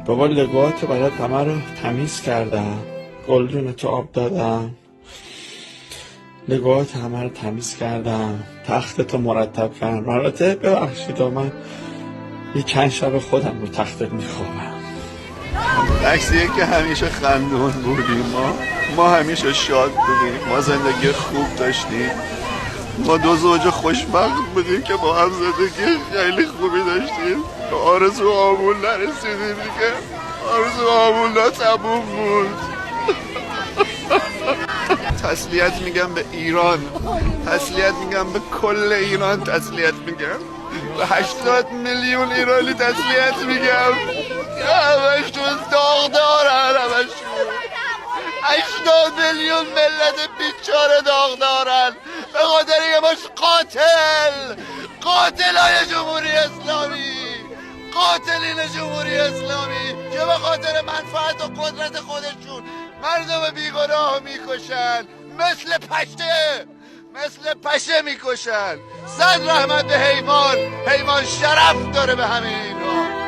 با لگات برات همه رو تمیز کردم، گلدون تو آب دادم، لگات همه رو تمیز کردم، تخت تو مرتب کردم. البته ببخشید من یه چند شب خودم رو تختت میخوابم. عکسیه که همیشه خندون بودیم، ما همیشه شاد بودیم، ما زندگی خوب داشتیم، ما دو زوج خوشبخت بودیم که با هم زندگی خیلی خوبی داشتیم. آرزو آمون نرسیدیم دیگه، آرزو آمون تموم بود. تسلیت میگم به ایران، تسلیت میگم به کل ایران، تسلیت میگم به 80 میلیون ایرانی تسلیت میگم. همشون داغ دارن، همشون 80 میلیون ملت بیچاره داغ دارن به خاطر یه باش قاتلای جمهوری اسلامی، قاتلین جمهوری اسلامی که به خاطر منفعت و قدرت خودشون مردم بیگناه میکشن، مثل پشه میکشن. صد رحمت به حیوان شرف داره به همه اینا.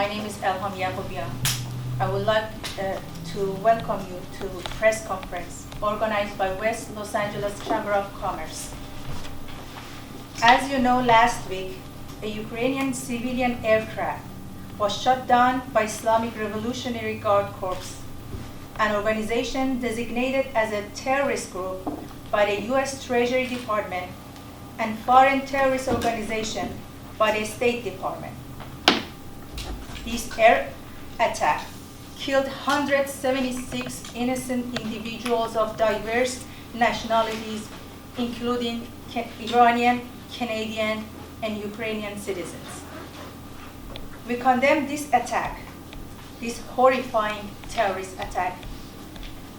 My name is Elham Yacobian. I would like to welcome you to press conference organized by West Los Angeles Chamber of Commerce. As you know, last week, a Ukrainian civilian aircraft was shot down by Islamic Revolutionary Guard Corps, an organization designated as a terrorist group by the U.S. Treasury Department and foreign terrorist organization by the State Department. This air attack killed 176 innocent individuals of diverse nationalities, including Iranian, Canadian, and Ukrainian citizens. We condemn this attack, this horrifying terrorist attack,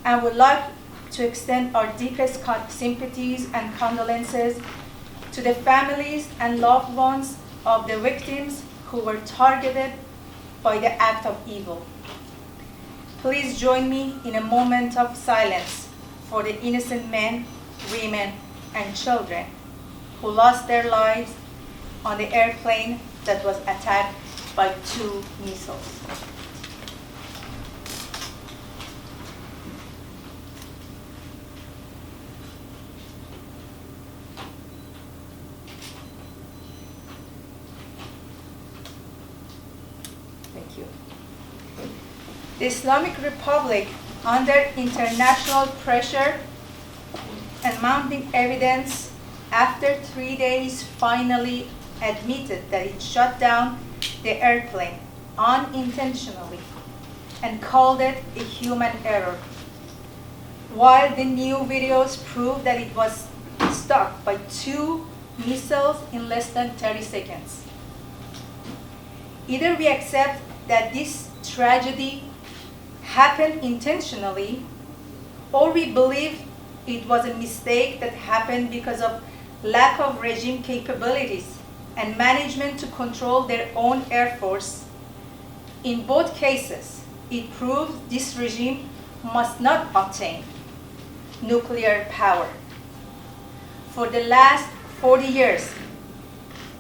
and would like to extend our deepest sympathies and condolences to the families and loved ones of the victims who were targeted by the act of evil. Please join me in a moment of silence for the innocent men, women, and children who lost their lives on the airplane that was attacked by 2 missiles. Thank you. The Islamic Republic, under international pressure and mounting evidence, after 3 days finally admitted that it shut down the airplane unintentionally and called it a human error, while the new videos prove that it was struck by 2 missiles in less than 30 seconds. Either we accept that this tragedy happened intentionally, or we believe it was a mistake that happened because of lack of regime capabilities and management to control their own air force. In both cases, it proves this regime must not obtain nuclear power. For the last 40 years,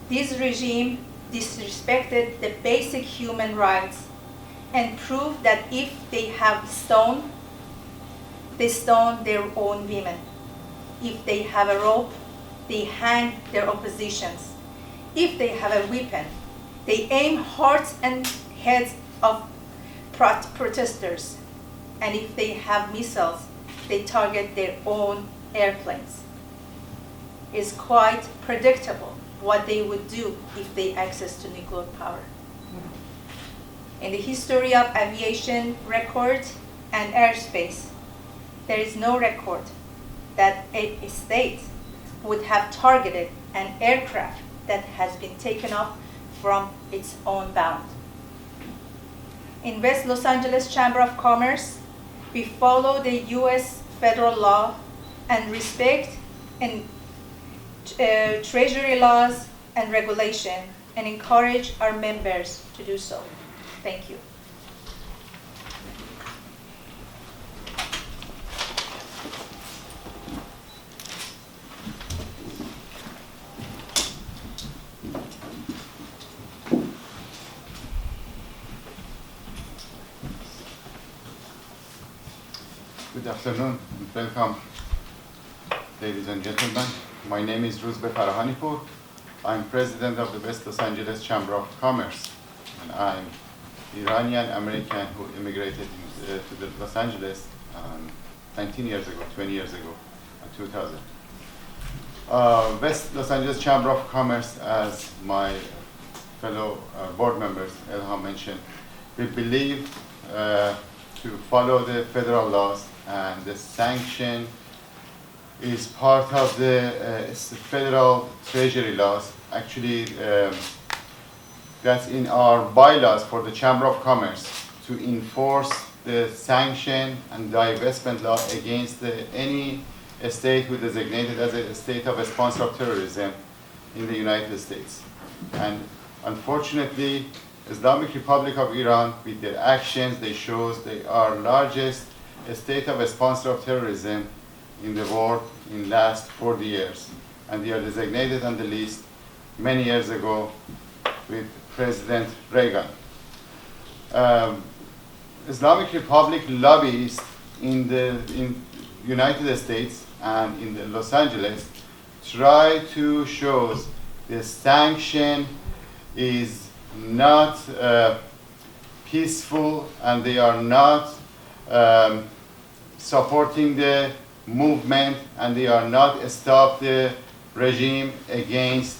this regime disrespected the basic human rights and proved that if they have stone, they stone their own women. If they have a rope, they hang their oppositions. If they have a weapon, they aim hearts and heads of protesters. And if they have missiles, they target their own airplanes. It's quite predictable what they would do if they access to nuclear power. In the history of aviation record and airspace, there is no record that a state would have targeted an aircraft that has been taken off from its own bound. In West Los Angeles Chamber of Commerce, we follow the US federal law and respect and Treasury laws and regulation and encourage our members to do so. Thank you. Good afternoon and welcome, ladies and gentlemen. My name is Reza Farahanipur. I'm president of the West Los Angeles Chamber of Commerce, and I'm Iranian American who immigrated to the Los Angeles 19 years ago, 20 years ago, in 2000. West Los Angeles Chamber of Commerce, as my fellow board members Elham mentioned, we believe to follow the federal laws, and the sanction is part of the federal treasury laws. Actually, that's in our bylaws for the Chamber of Commerce to enforce the sanction and divestment law against any state who is designated as a state of a sponsor of terrorism in the United States. And unfortunately, Islamic Republic of Iran, with their actions, they shows they are largest state of a sponsor of terrorism in the world in last 40 years. And they are designated on the list many years ago with President Reagan. Islamic Republic lobbyists in United States and in the Los Angeles try to show the sanction is not peaceful, and they are not supporting the movement, and they are not stop the regime against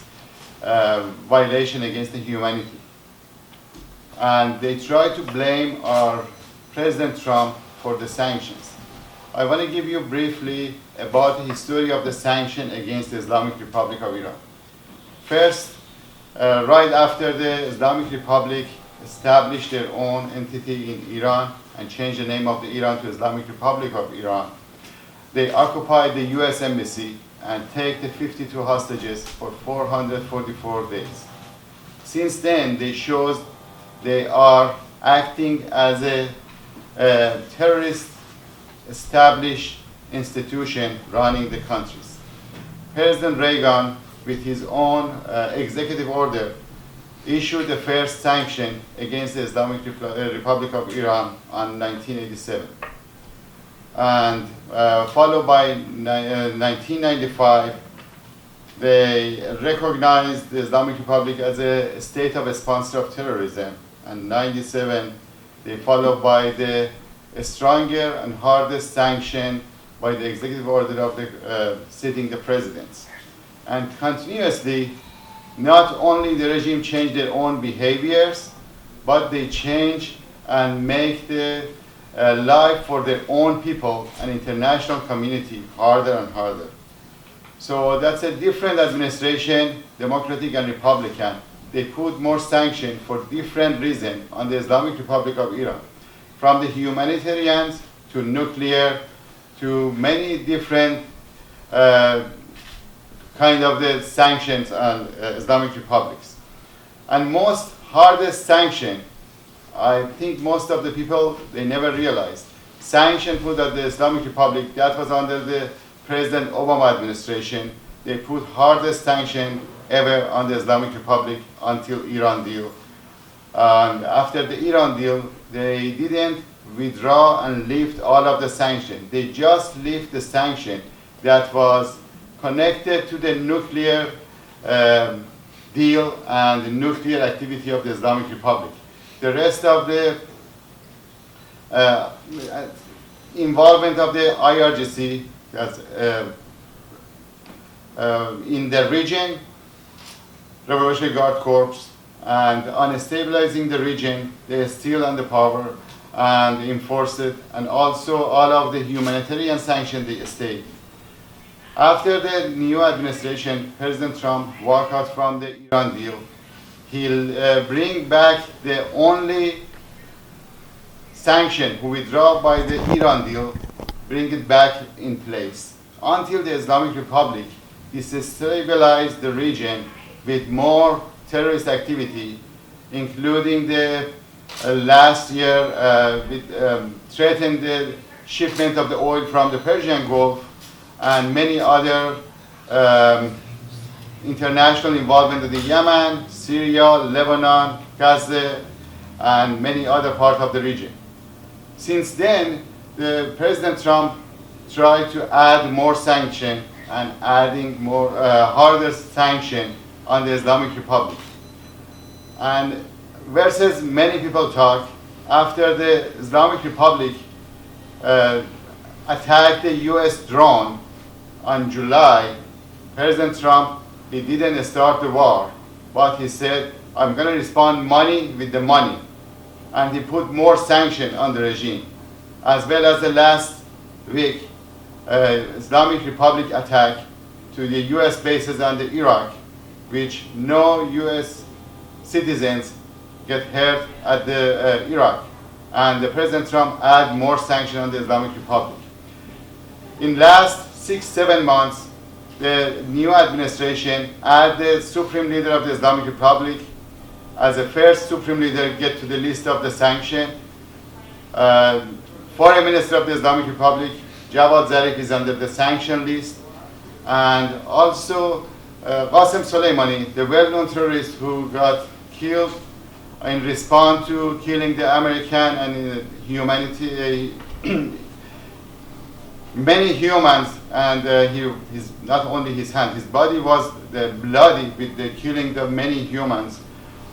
violation against the humanity. And they try to blame our President Trump for the sanctions. I want to give you briefly about the history of the sanction against the Islamic Republic of Iran. First, right after the Islamic Republic established their own entity in Iran and changed the name of the Iran to Islamic Republic of Iran, they occupied the US Embassy and take the 52 hostages for 444 days. Since then, they shows they are acting as a terrorist established institution running the countries. President Reagan, with his own executive order, issued the first sanction against the Islamic Republic of Iran on 1987. And followed by 1995, they recognized the Islamic Republic as a state of a sponsor of terrorism. And 97, they followed by the stronger and hardest sanction by the executive order of the sitting the presidents. And continuously, not only the regime changed their own behaviors, but they change and make the life for their own people and international community harder and harder. So that's a different administration, Democratic and Republican. They put more sanction for different reasons on the Islamic Republic of Iran, from the humanitarians to nuclear to many different kind of the sanctions on Islamic republics. And most hardest sanction, I think most of the people, they never realized. Sanction put at the Islamic Republic, that was under the President Obama administration. They put hardest sanction ever on the Islamic Republic until Iran deal. And after the Iran deal, they didn't withdraw and lift all of the sanctions. They just lift the sanction that was connected to the nuclear deal and the nuclear activity of the Islamic Republic. The rest of the involvement of the IRGC in the region, Revolutionary Guard Corps, and on stabilizing the region, they are still on the power and enforce it, and also all of the humanitarian sanctions they stayed. After the new administration, President Trump walked out from the Iran deal. He'll bring back the only sanction withdrawn by the Iran deal, bring it back in place until the Islamic Republic destabilize the region with more terrorist activity, including the last year threatened the shipment of the oil from the Persian Gulf and many other international involvement in the Yemen, Syria, Lebanon, Gaza, and many other parts of the region. Since then, President Trump tried to add more sanction and adding more harder sanction on the Islamic Republic. And versus many people talk, after the Islamic Republic attacked the US drone on July, President Trump, he didn't start the war, but he said, I'm going to respond money with the money. And he put more sanction on the regime. As well as the last week, Islamic Republic attack to the US bases on the Iraq, which no US citizens get hurt at the Iraq. And the President Trump add more sanction on the Islamic Republic. In last 6-7 months, the new administration add the Supreme Leader of the Islamic Republic as the first Supreme Leader get to the list of the sanction. Foreign Minister of the Islamic Republic, Javad Zarif, is under the sanction list. And also Qasem Soleimani, the well-known terrorist who got killed in response to killing the American and humanity, many humans, and his, not only his hand, his body was bloody with the killing of many humans,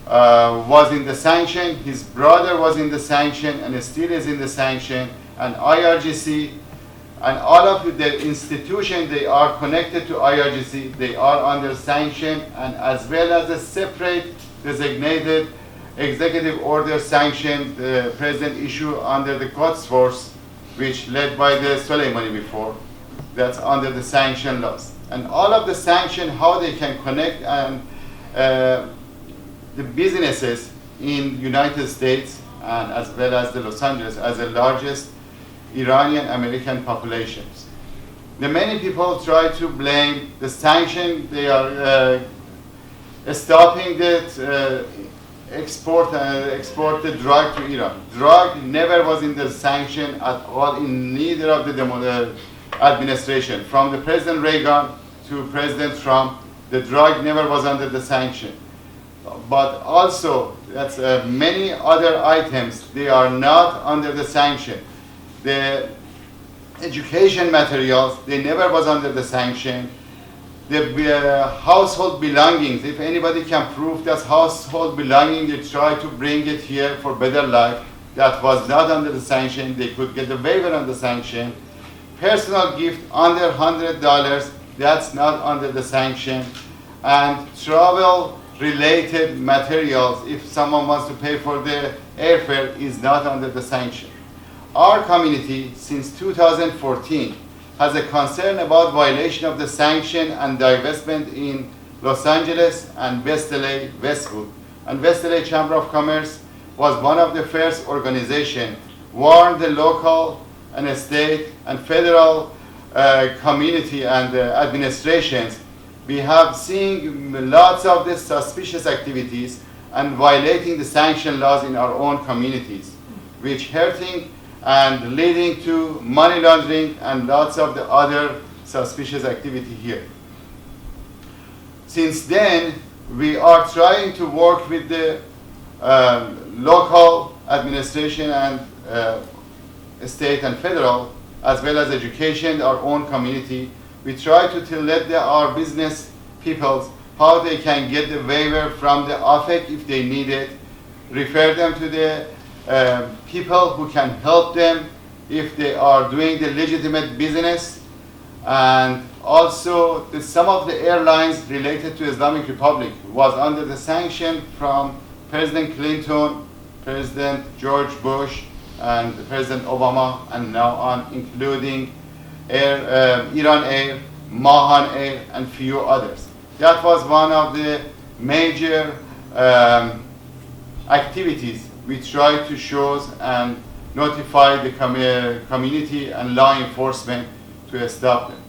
was in the sanction. His brother was in the sanction and still is in the sanction, and IRGC and all of the institutions they are connected to IRGC, they are under sanction, and as well as a separate designated executive order sanction the president issued under the Quds Force, which led by the Soleimani before, that's under the sanction laws. And all of the sanction, how they can connect and the businesses in United States and as well as the Los Angeles as the largest Iranian American populations. The many people try to blame the sanction. They are stopping the export the drug to Iran. Drug never was in the sanction at all in neither of the administration. From the President Reagan to President Trump, the drug never was under the sanction. But also, that's many other items, they are not under the sanction. The education materials, they never was under the sanction. The household belongings, if anybody can prove that's household belonging, they try to bring it here for better life. That was not under the sanction. They could get a waiver on the sanction. Personal gift under $100, that's not under the sanction. And travel related materials, if someone wants to pay for the airfare, is not under the sanction. Our community, since 2014, has a concern about violation of the sanction and divestment in Los Angeles and West LA, Westwood. And West LA Chamber of Commerce was one of the first organizations, warned the local and state and federal community and administrations. We have seen lots of the suspicious activities and violating the sanction laws in our own communities, which hurting and leading to money laundering and lots of the other suspicious activity here. Since then, we are trying to work with the local administration and state and federal, as well as education, our own community. We try to let our business people how they can get the waiver from the OFAC if they need it, refer them to the people who can help them if they are doing the legitimate business. And also some of the airlines related to Islamic Republic was under the sanction from President Clinton, President George Bush, and President Obama, and now on, including Iran Air, Mahan Air, and few others. That was one of the major activities we tried to show and notify the community and law enforcement to stop them.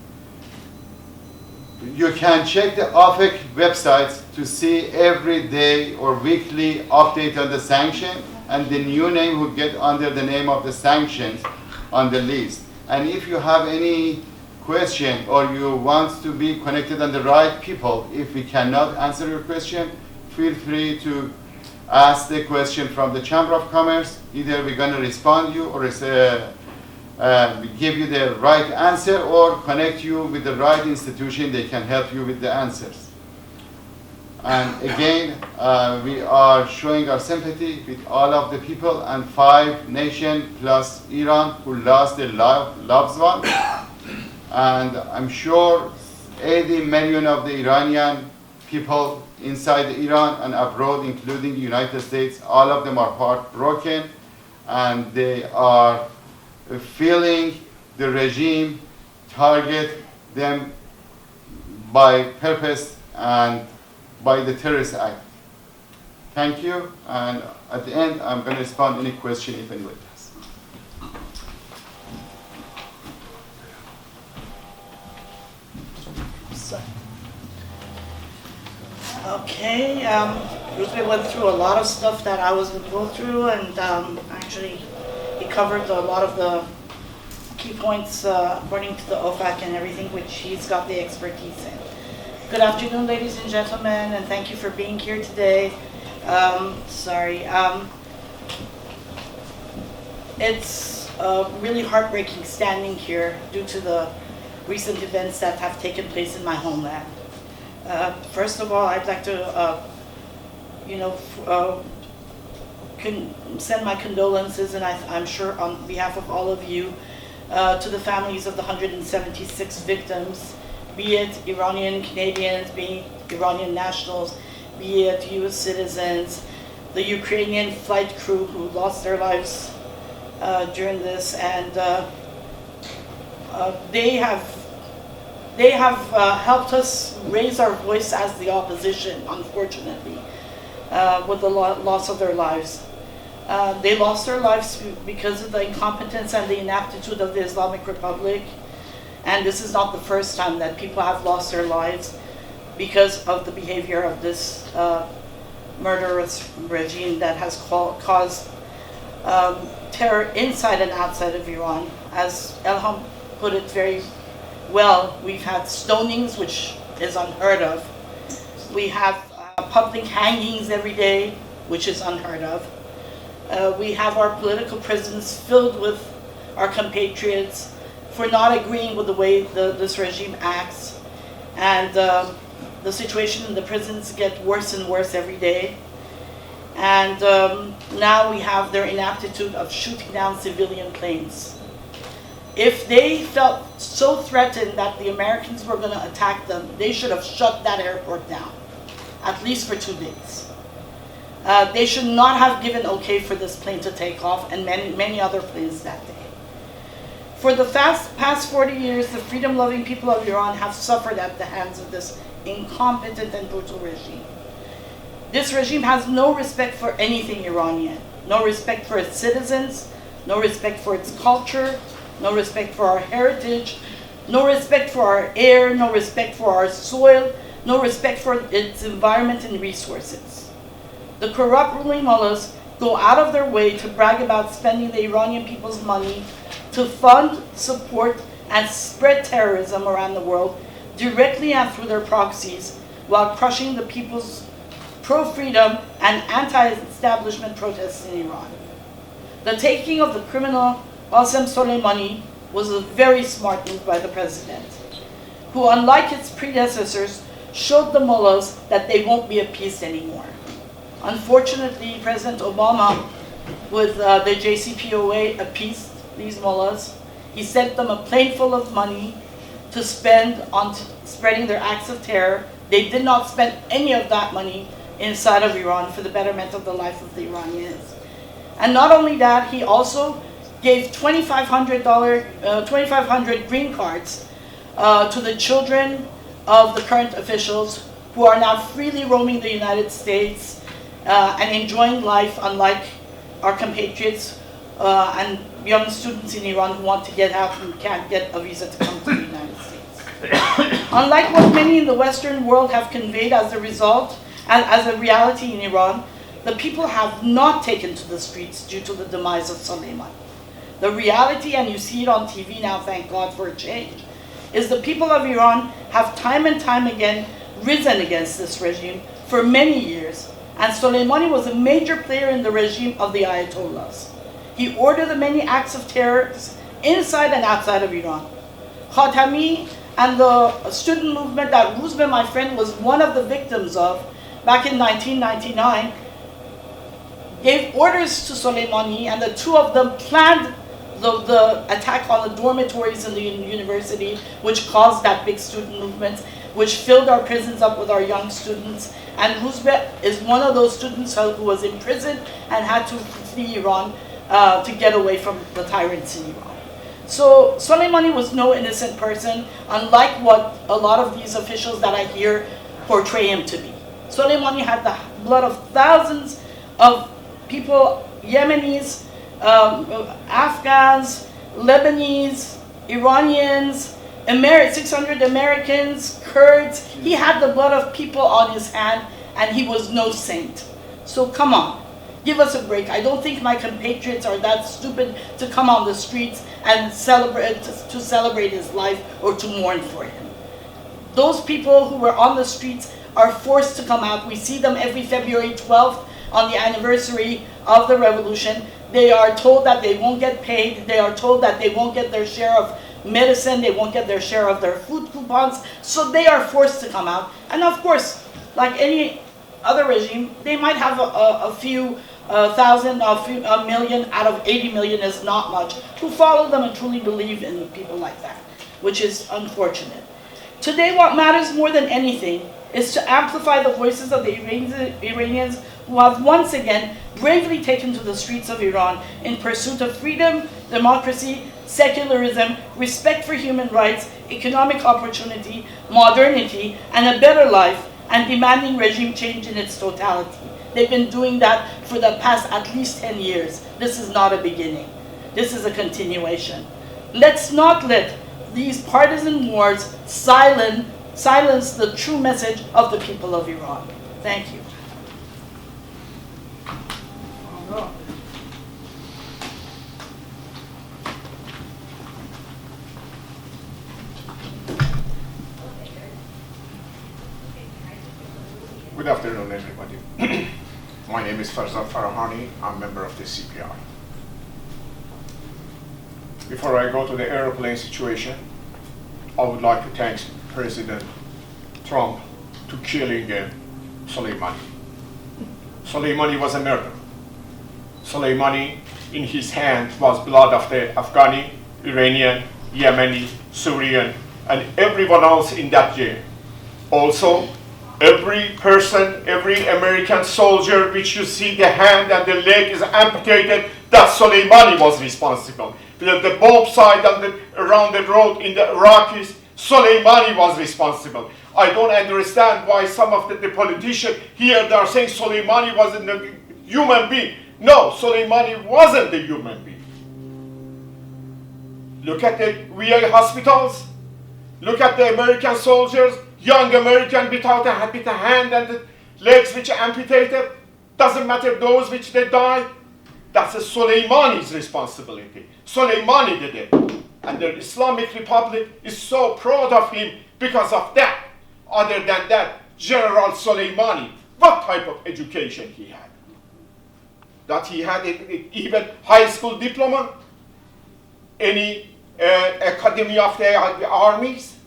You can check the OFAC websites to see every day or weekly update on the sanction and the new name who get under the name of the sanctions on the list. And if you have any question or you want to be connected on the right people, if we cannot answer your question, feel free to ask the question from the Chamber of Commerce. Either we're going to respond you or give you the right answer or connect you with the right institution. They can help you with the answers. And again, we are showing our sympathy with all of the people and 5 nations plus Iran who lost their loved ones. And I'm sure 80 million of the Iranian people inside Iran and abroad, including the United States, all of them are heartbroken, and they are feeling the regime target them by purpose and by the terrorist act. Thank you, and at the end, I'm going to respond to any question if anybody has. Okay, we went through a lot of stuff that I was going to go through, and actually he covered a lot of the key points according to the OFAC and everything, which he's got the expertise in. Good afternoon, ladies and gentlemen, and thank you for being here today. It's really heartbreaking standing here due to the recent events that have taken place in my homeland. First of all, I'd like to, send my condolences, and I'm sure on behalf of all of you, to the families of the 176 victims, be it Iranian Canadians, be it Iranian nationals, be it US citizens, the Ukrainian flight crew who lost their lives during this, and they have helped us raise our voice as the opposition, unfortunately, with the loss of their lives. They lost their lives because of the incompetence and the inaptitude of the Islamic Republic, and this is not the first time that people have lost their lives because of the behavior of this murderous regime that has caused terror inside and outside of Iran. As Elham put it very well, we've had stonings, which is unheard of. We have public hangings every day, which is unheard of. We have our political prisons filled with our compatriots for not agreeing with the way this regime acts. And the situation in the prisons gets worse and worse every day. And now we have their inaptitude of shooting down civilian planes. If they felt so threatened that the Americans were going to attack them, they should have shut that airport down, at least for 2 days. They should not have given okay for this plane to take off, and many other planes that day. For the past 40 years, the freedom-loving people of Iran have suffered at the hands of this incompetent and brutal regime. This regime has no respect for anything Iranian, no respect for its citizens, no respect for its culture, no respect for our heritage, no respect for our air, no respect for our soil, no respect for its environment and resources. The corrupt ruling mullahs go out of their way to brag about spending the Iranian people's money to fund, support, and spread terrorism around the world directly and through their proxies, while crushing the people's pro-freedom and anti-establishment protests in Iran. The taking of the criminal Qasem Soleimani was a very smart move by the president, who, unlike its predecessors, showed the mullahs that they won't be appeased anymore. Unfortunately, President Obama, with the JCPOA, appeased these mullahs. He sent them a plane full of money to spend on spreading their acts of terror. They did not spend any of that money inside of Iran for the betterment of the life of the Iranians. And not only that, he also gave $2,500 green cards to the children of the current officials who are now freely roaming the United States and enjoying life, unlike our compatriots and young students in Iran who want to get out and can't get a visa to come to the United States. Unlike what many in the Western world have conveyed as a result, and as a reality in Iran, the people have not taken to the streets due to the demise of Soleimani. The reality, and you see it on TV now, thank God for a change, is the people of Iran have time and time again risen against this regime for many years. And Soleimani was a major player in the regime of the Ayatollahs. He ordered the many acts of terror inside and outside of Iran. Khatami and the student movement that Ruzbe, my friend, was one of the victims of back in 1999, gave orders to Soleimani, and the two of them planned the attack on the dormitories in the university, which caused that big student movement, which filled our prisons up with our young students. And Ruzbe is one of those students who was imprisoned and had to flee Iran to get away from the tyrants in Iran. So Soleimani was no innocent person, unlike what a lot of these officials that I hear portray him to be. Soleimani had the blood of thousands of people, Yemenis, Afghans, Lebanese, Iranians, 600 Americans, Kurds. He had the blood of people on his hand, and he was no saint. So come on, give us a break. I don't think my compatriots are that stupid to come on the streets and celebrate his life or to mourn for him. Those people who were on the streets are forced to come out. We see them every February 12th on the anniversary of the revolution. They are told that they won't get paid. They are told that they won't get their share of medicine. They won't get their share of their food coupons. So they are forced to come out. And of course, like any other regime, they might have a few thousand, a million out of 80 million is not much, who follow them and truly believe in people like that, which is unfortunate. Today, what matters more than anything is to amplify the voices of the Iranians who have once again bravely taken to the streets of Iran in pursuit of freedom, democracy, secularism, respect for human rights, economic opportunity, modernity, and a better life, and demanding regime change in its totality. They've been doing that for the past at least 10 years. This is not a beginning. This is a continuation. Let's not let these partisan wars silence the true message of the people of Iran. Thank you. Good afternoon, everybody. My name is Farzad Farahani. I'm a member of the CPI. Before I go to the airplane situation, I would like to thank President Trump to killing Soleimani. Soleimani was a murderer. Soleimani, in his hand was blood of the Afghani, Iranian, Yemeni, Syrian, and everyone else in that jail. Also, every person, every American soldier which you see the hand and the leg is amputated, that Soleimani was responsible. The bomb site around the road in the Iraqis, Soleimani was responsible. I don't understand why some of the politicians here they are saying Soleimani wasn't a human being. No, Soleimani wasn't a human being. Look at the VA hospitals. Look at the American soldiers, young American without a hand and the legs which are amputated. Doesn't matter those which they died. That's a Soleimani's responsibility. Soleimani did it. And the Islamic Republic is so proud of him because of that. Other than that, General Soleimani, what type of education he had? That he had even high school diploma? any academy of the armies?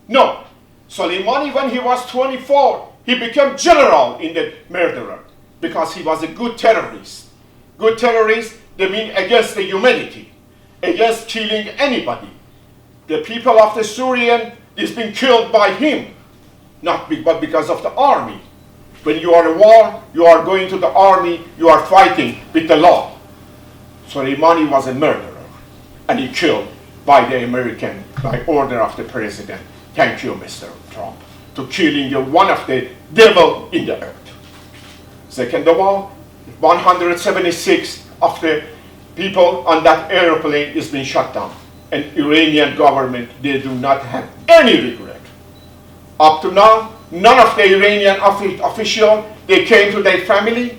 No. Soleimani, when he was 24, he became general in the murderer because he was a good terrorist. Good terrorists, they mean against the humanity, against killing anybody. The people of the Syrian is being killed by him, but because of the army. When you are at war, you are going to the army, you are fighting with the law. Soleimani was a murderer, and he killed by the American, by order of the president. Thank you, Mr. Trump, to killing one of the devil in the earth. Second of all, 176 of the people on that airplane is being shut down. And Iranian government, they do not have any regret. Up to now, none of the Iranian officials, they came to their family,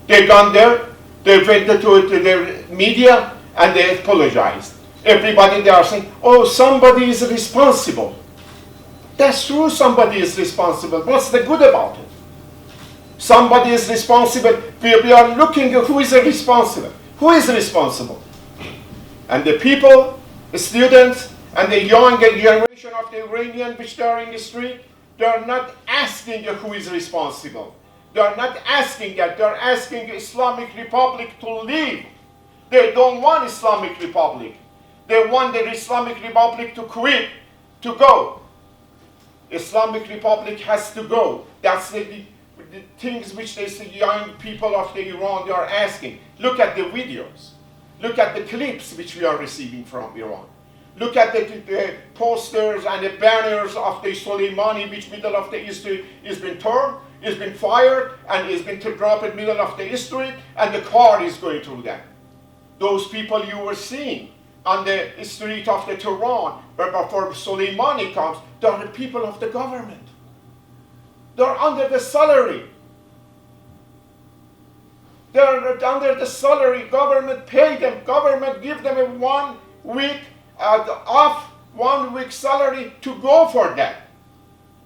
they gone there, they went to the media, and they apologized. Everybody, they are saying, oh, somebody is responsible. That's true, somebody is responsible. What's the good about it? Somebody is responsible. We are looking at who is responsible. Who is responsible? And the people, the students, and the younger generation of the Iranian which they are in the street, they are not asking who is responsible. They are not asking that. They are asking the Islamic Republic to leave. They don't want Islamic Republic. They want the Islamic Republic to quit, to go. Islamic Republic has to go. That's the things which the young people of the Iran, they are asking. Look at the videos. Look at the clips which we are receiving from Iran. Look at the posters and the banners of the Soleimani, which middle of the history is been torn, is been fired, and is been dropped in middle of the history, and the car is going through them. Those people you were seeing on the street of the Tehran, where before Soleimani comes, they are the people of the government. They are under the salary. They are under the salary. Government pay them. Government give them a 1 week off, 1 week salary to go for that.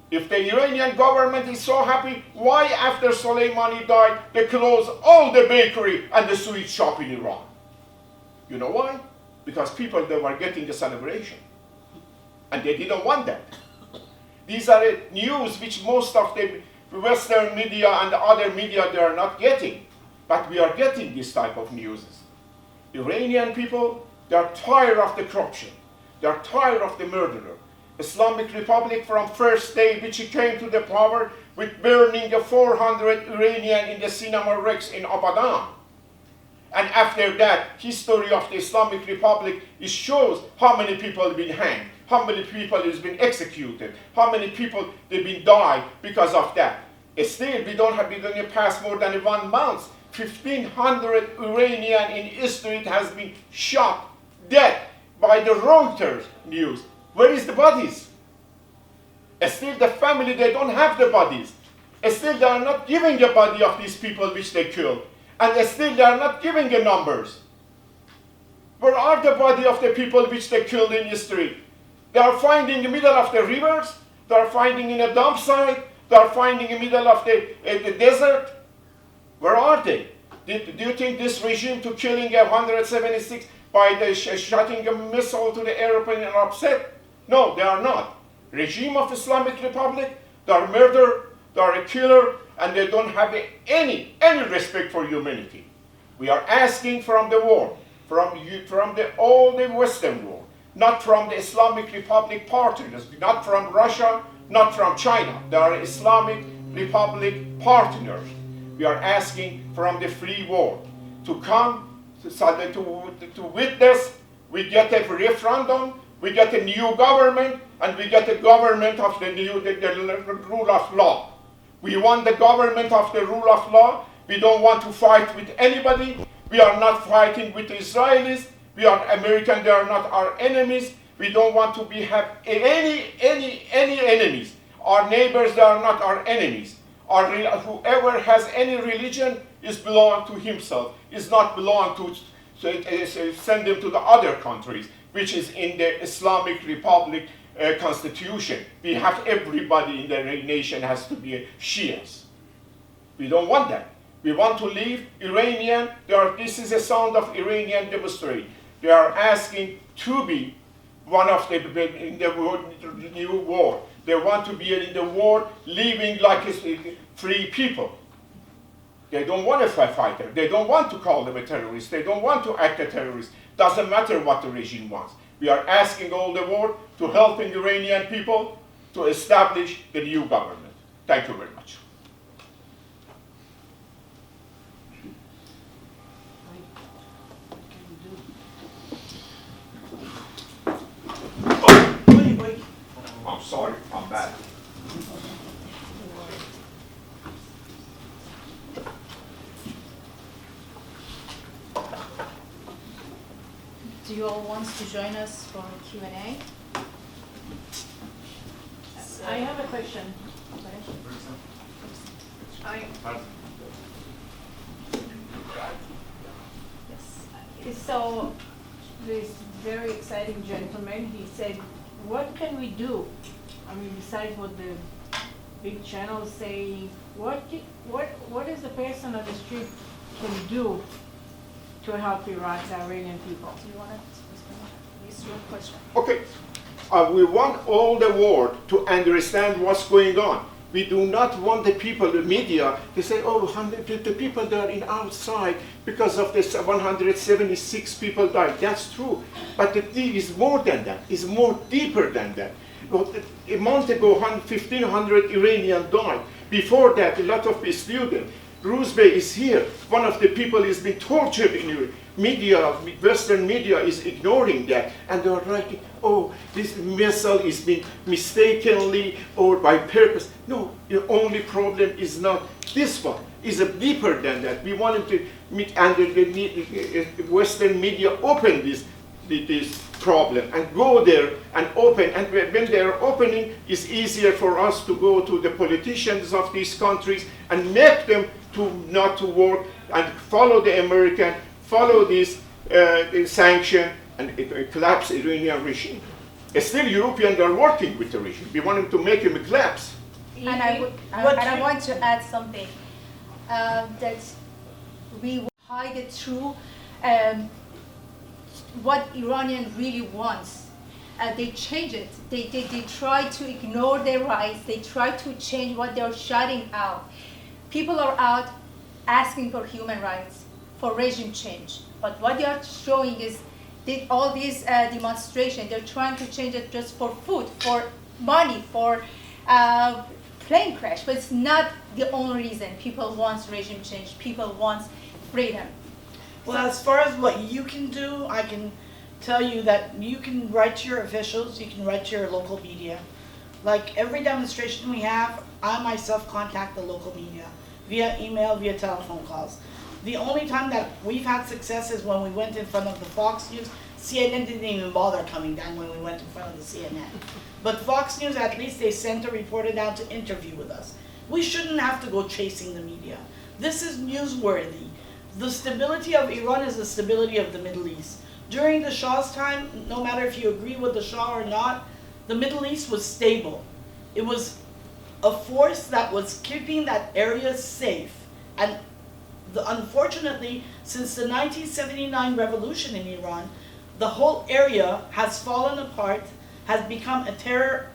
If the Iranian government is so happy, why after Soleimani died, they close all the bakery and the sweet shop in Iran? You know why? Because people, they were getting the celebration. And they didn't want that. These are news which most of the Western media and the other media, they are not getting. But we are getting this type of news. Iranian people, they are tired of the corruption. They are tired of the murderer. Islamic Republic from first day which he came to the power with burning the 400 Iranian in the cinema Rex in Abadan. And after that, history of the Islamic Republic, it shows how many people have been hanged, how many people has been executed, how many people they've been died because of that. Still, we don't have been past more than 1 month. 1,500 Iranian in history has been shot dead by the Reuters news. Where is the bodies? Still, the family, they don't have the bodies. Still, they are not giving the body of these people which they killed. And still, they are not giving the numbers. Where are the body of the people which they killed in history? They are finding in the middle of the rivers. They are finding in a dump site. They are finding in the middle of the desert. Where are they? Do you think this regime to killing 176 by the shooting a missile to the airplane are upset? No, they are not. Regime of Islamic Republic, they are murder, they are a killer, and they don't have any respect for humanity. We are asking from the world, from all the Western world, not from the Islamic Republic partners, not from Russia, not from China. They are Islamic Republic partners. We are asking from the free world to come to witness. We get a referendum, we get a new government, and we get a government of the rule of law. We want the government of the rule of law. We don't want to fight with anybody. We are not fighting with the Israelis. We are American, they are not our enemies. We don't want to have any enemies. Our neighbors, they are not our enemies. Whoever has any religion is belong to himself, is not belong to send them to the other countries, which is in the Islamic Republic constitution. We have everybody in the nation has to be Shias. We don't want that. We want to leave Iranian. This is a sound of Iranian demonstrate. They are asking to be one of the in the new world. They want to be in the world living like free people. They don't want a fighter. They don't want to call them a terrorist. They don't want to act a terrorist. Doesn't matter what the regime wants. We are asking all the world to help the Iranian people to establish the new government. Thank you very much. I'm sorry, I'm bad. Do you all want to join us for Q&A? I have a question. Yes. So this very exciting gentleman, he said, what can we do? I mean, besides what the big channels say, what is the person on the street can do to help Iraq, the Iranian people? Do you want to use your question? Okay, we want all the world to understand what's going on. We do not want the people, the media, to say, oh, the people that are in outside because of this 176 people died. That's true, but the thing is more than that. It's more deeper than that. A month ago, 1,500 Iranians died. Before that, a lot of students. Ruzbe is here. One of the people is being tortured in Europe. Media, Western media is ignoring that. And they're writing, oh, this missile is being mistakenly or by purpose. No, the only problem is not this one. It's deeper than that. We want them to meet under the Western media open this problem and go there and open. And when they're opening, it's easier for us to go to the politicians of these countries and make them to not to work and follow the American, follow this sanction and collapse the Iranian regime. Still, Europeans are working with the regime. We want them to make him collapse. And I want to add something that we hide it through what Iranian really wants. They change it. They try to ignore their rights. They try to change what they're shutting out. People are out asking for human rights, for regime change. But what they are showing is all these demonstrations, they're trying to change it just for food, for money, for plane crash. But it's not the only reason people want regime change. People want freedom. Well, as far as what you can do, I can tell you that you can write to your officials, you can write to your local media. Like every demonstration we have, I myself contact the local media via email, via telephone calls. The only time that we've had success is when we went in front of the Fox News. CNN didn't even bother coming down when we went in front of the CNN. But Fox News, at least they sent a reporter down to interview with us. We shouldn't have to go chasing the media. This is newsworthy. The stability of Iran is the stability of the Middle East. During the Shah's time, no matter if you agree with the Shah or not, the Middle East was stable. It was a force that was keeping that area safe. And unfortunately, since the 1979 revolution in Iran, the whole area has fallen apart, has become a terror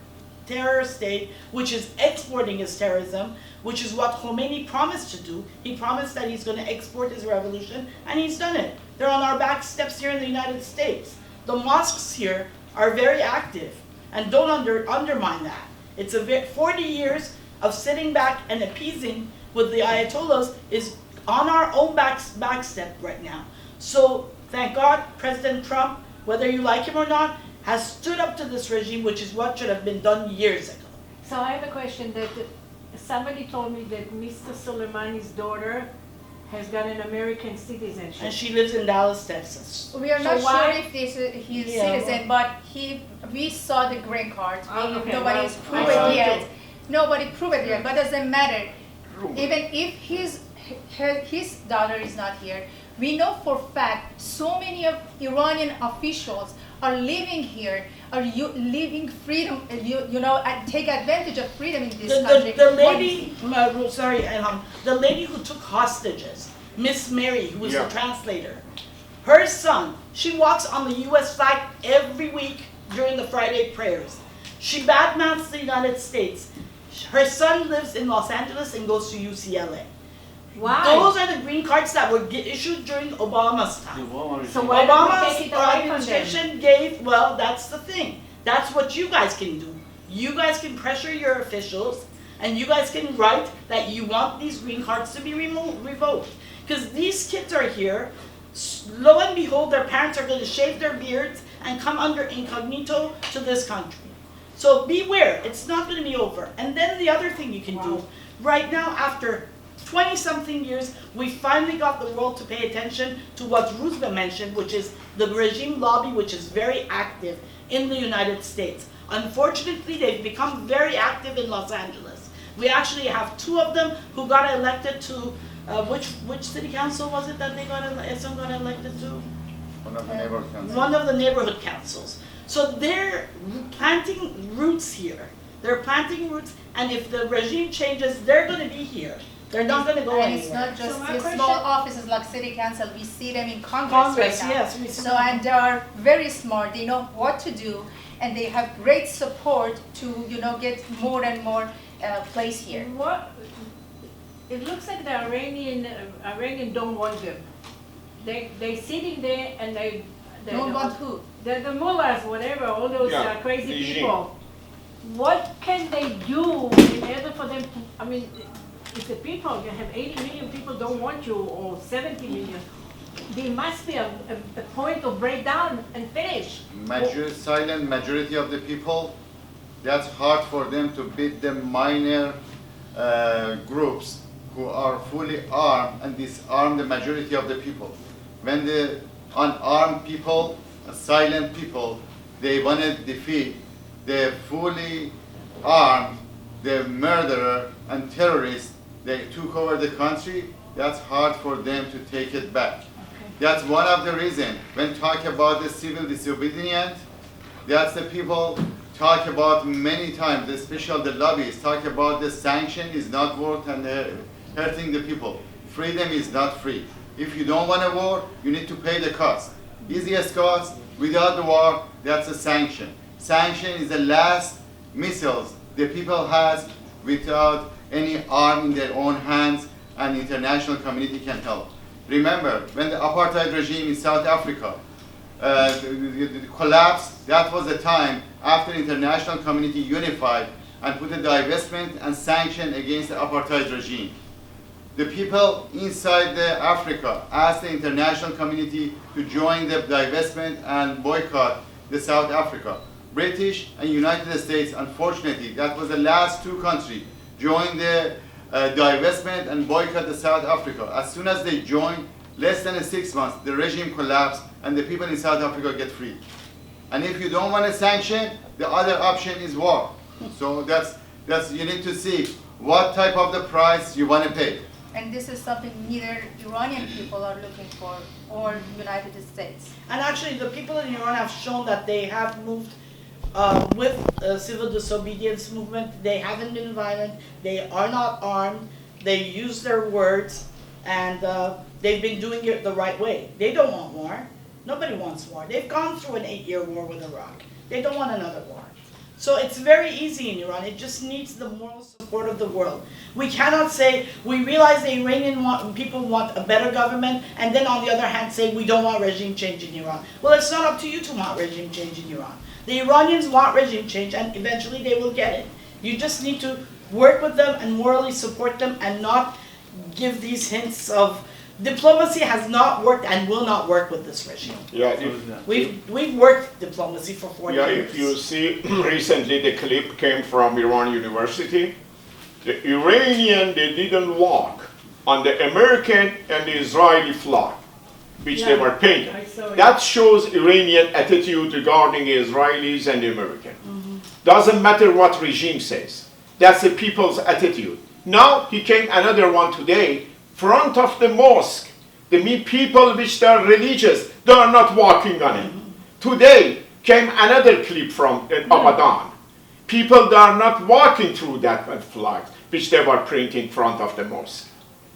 state, which is exporting its terrorism, which is what Khomeini promised to do. He promised that he's going to export his revolution, and he's done it. They're on our back steps here in the United States. The mosques here are very active, and don't undermine that. It's 40 years of sitting back and appeasing with the Ayatollahs is on our own back step right now. So thank God, President Trump, whether you like him or not, has stood up to this regime, which is what should have been done years ago. So I have a question that somebody told me that Mr. Soleimani's daughter has got an American citizenship. And she lives in Dallas, Texas. We are So not why- sure if he's Yeah, citizen, but we saw the green card. Okay, Nobody has well, proved I it yet. see. Nobody proved it yet, but doesn't matter. Even if his daughter is not here, we know for a fact so many of Iranian officials are living here, are living freedom, and take advantage of freedom in this country. The lady, the lady who took hostages, Miss Mary, who was Yeah. the translator, Her son, she walks on the US flag every week during the Friday prayers. She badmouths the United States. Her son lives in Los Angeles and goes to UCLA. Why? Those are the green cards that were issued during Obama's time. So why don't we Obama's take it away from them? administration gave, well, that's the thing. That's what you guys can do. You guys can pressure your officials, and you guys can write that you want these green cards to be revoked. Because these kids are here, lo and behold, their parents are going to shave their beards and come under incognito to this country. So beware, it's not going to be over. And then the other thing you can do, right now after 20-something years, we finally got the world to pay attention to what Reza mentioned, which is the regime lobby, which is very active in the United States. Unfortunately, they've become very active in Los Angeles. We actually have 2 of them who got elected to, which city council was it that they got elected to? One of the neighborhood councils. One of the neighborhood councils. So they're planting roots here. They're planting roots, and if the regime changes, they're going to be here. They're not going to go And it's anywhere. not just So my the question- small offices like city council, we see them in Congress Congress, right now. yes, we see So, them. and they are very smart, they know what to do, and they have great support to, get more and more place here. What, it looks like the Iranian don't want them. They sitting there and they Don't want who? the mullahs, whatever, all those Yeah, crazy regime. people. What can they do in order for them to, I mean, if the people, you have 80 million people don't want you, or 70 million, there must be a point of breakdown and finish. Silent majority of the people, that's hard for them to beat the minor groups who are fully armed and disarm the majority of the people. When the unarmed people, silent people, they want to defeat the fully armed, the murderer and terrorists, they took over the country, that's hard for them to take it back. That's one of the reasons when talk about the civil disobedience, that's the people talk about many times, especially the lobbyists, talk about the sanction is not worth and hurting the people. Freedom is not free. If you don't want a war, you need to pay the cost. Easiest cost, without the war, that's a sanction. Sanction is the last missiles the people has without any arm in their own hands, and the international community can help. Remember, when the apartheid regime in South Africa collapsed, that was the time after the international community unified and put a divestment and sanction against the apartheid regime. The people inside Africa asked the international community to join the divestment and boycott the South Africa. British and United States, unfortunately, that was the last 2 countries joined the divestment and boycott the South Africa. As soon as they joined, less than 6 months, the regime collapsed and the people in South Africa get free. And if you don't want a sanction, the other option is war. So that's you need to see what type of the price you want to pay. And this is something neither Iranian people are looking for or United States. And actually, the people in Iran have shown that they have moved with civil disobedience movement. They haven't been violent. They are not armed. They use their words, and they've been doing it the right way. They don't want war. Nobody wants war. They've gone through an 8-year war with Iraq. They don't want another war. So it's very easy in Iran. It just needs the moral support of the world. We cannot say, we realize the Iranian people want a better government, and then on the other hand say we don't want regime change in Iran. Well, it's not up to you to want regime change in Iran. The Iranians want regime change, and eventually they will get it. You just need to work with them and morally support them and not give these hints of diplomacy has not worked and will not work with this regime. Yeah, We've worked diplomacy for 40 years. if you see, recently the clip came from Iran University. The Iranian, they didn't walk on the American and the Israeli flag, which they Yeah, were painting. I saw it. That shows Iranian attitude regarding the Israelis and the American. Doesn't matter what regime says. That's the people's attitude. Now he came another one today, front of the mosque. The people which are religious, they are not walking on it. Today came another clip from Abadan. People that are not walking through that flag, which they were printing in front of the mosque.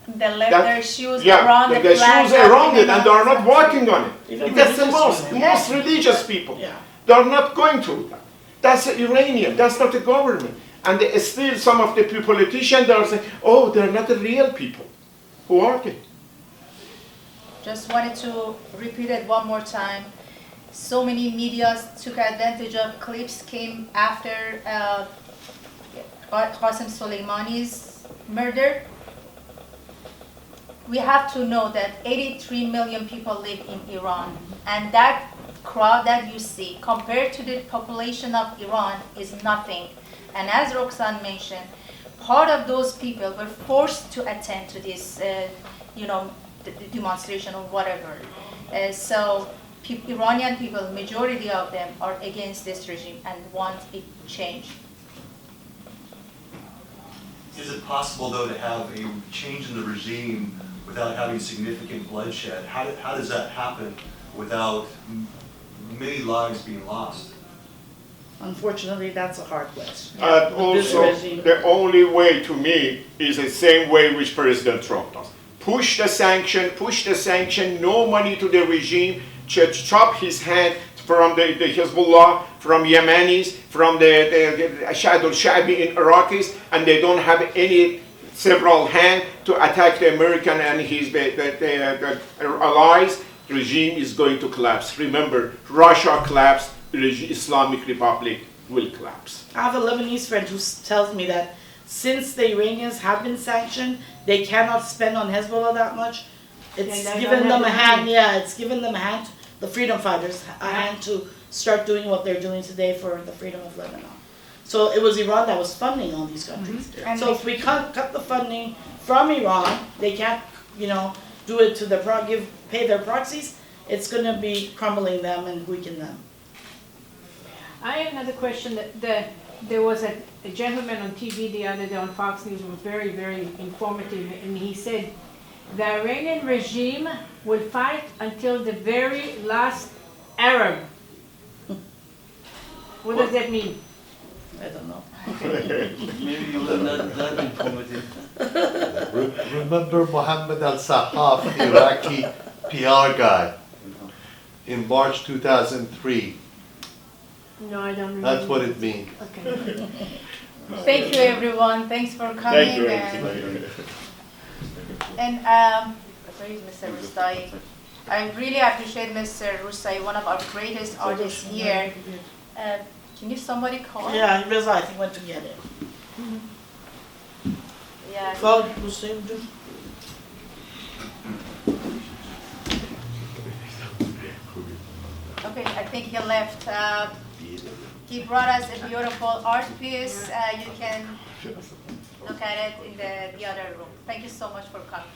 They left That- their shoes Yeah, around the the flag. shoes around it, and they are not walking on it. Even That's the religious most women. religious people. Yeah. They are not going through that. That's the Iranian. That's not the government. And still, some of the politicians are saying, "Oh, they're not the real people." Who are they? Just wanted to repeat it one more time. So many medias took advantage of clips came after Qasem Soleimani's murder. We have to know that 83 million people live in Iran, and that crowd that you see compared to the population of Iran is nothing. And as Roxanne mentioned, part of those people were forced to attend to this, the demonstration or whatever. So Iranian people, majority of them are against this regime and want it changed. Is it possible, though, to have a change in the regime without having significant bloodshed? How does that happen without many lives being lost? Unfortunately, that's a hard question. And With this also, regime. the only way to me is the same way which President Trump does. Push the sanction, no money to the regime, chop his hand from the Hezbollah, from Yemenis, from the Shadul Shabi in Iraqis, and they don't have any several hand to attack the American and his the allies. The regime is going to collapse. Remember, Russia collapsed, the Islamic Republic will collapse. I have a Lebanese friend who tells me that since the Iranians have been sanctioned, they cannot spend on Hezbollah that much. It's And they given don't them a have the hand, money. yeah, it's given them a hand, the freedom fighters, a hand to start doing what they're doing today for the freedom of Lebanon. So it was Iran that was funding all these countries. And So if we cut the funding from Iran, they can't, do it to pay their proxies, it's gonna be crumbling them and weaken them. I have another question. There was a gentleman on TV the other day on Fox News who was very, very informative, and he said the Iranian regime will fight until the very last Arab. What does that mean? I don't know. Maybe you were not that informative. Remember Mohammed al-Sahaf, the Iraqi PR guy, in March 2003? No, I don't remember. That's what it means. Okay. Thank you, everyone. Thanks for coming. And where is Mr. Rustai? I really appreciate Mr. Rustai, one of our greatest artists here. Can somebody call? Yeah, Reza, I think, went to get it. Yeah. Call Hussein. Okay, I think he left. He brought us a beautiful art piece. You can look at it in the other room. Thank you so much for coming.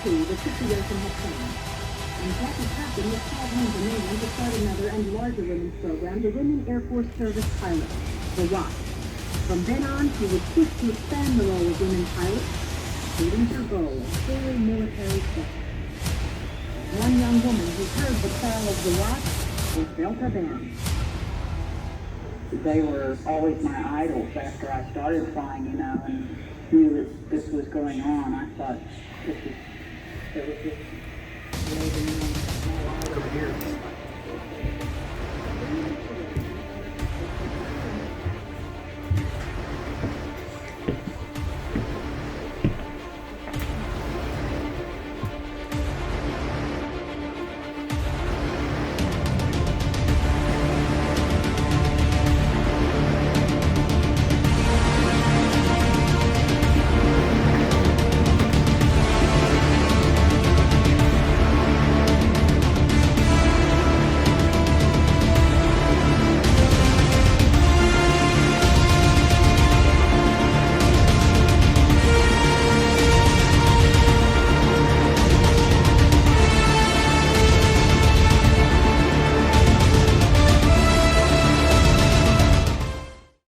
II, the situation had changed. And Jackie Captain was called home from England to start another and larger women's program, the Women Air Force Service Pilot, the WLACC. From then on, she would push to expand the role of women pilots, leading her goal of full military service. One young woman who heard the call of the WLACC was Delta Ben. They were always my idols after I started flying, you know, and knew that this was going on. I thought it was just amazing. Come here.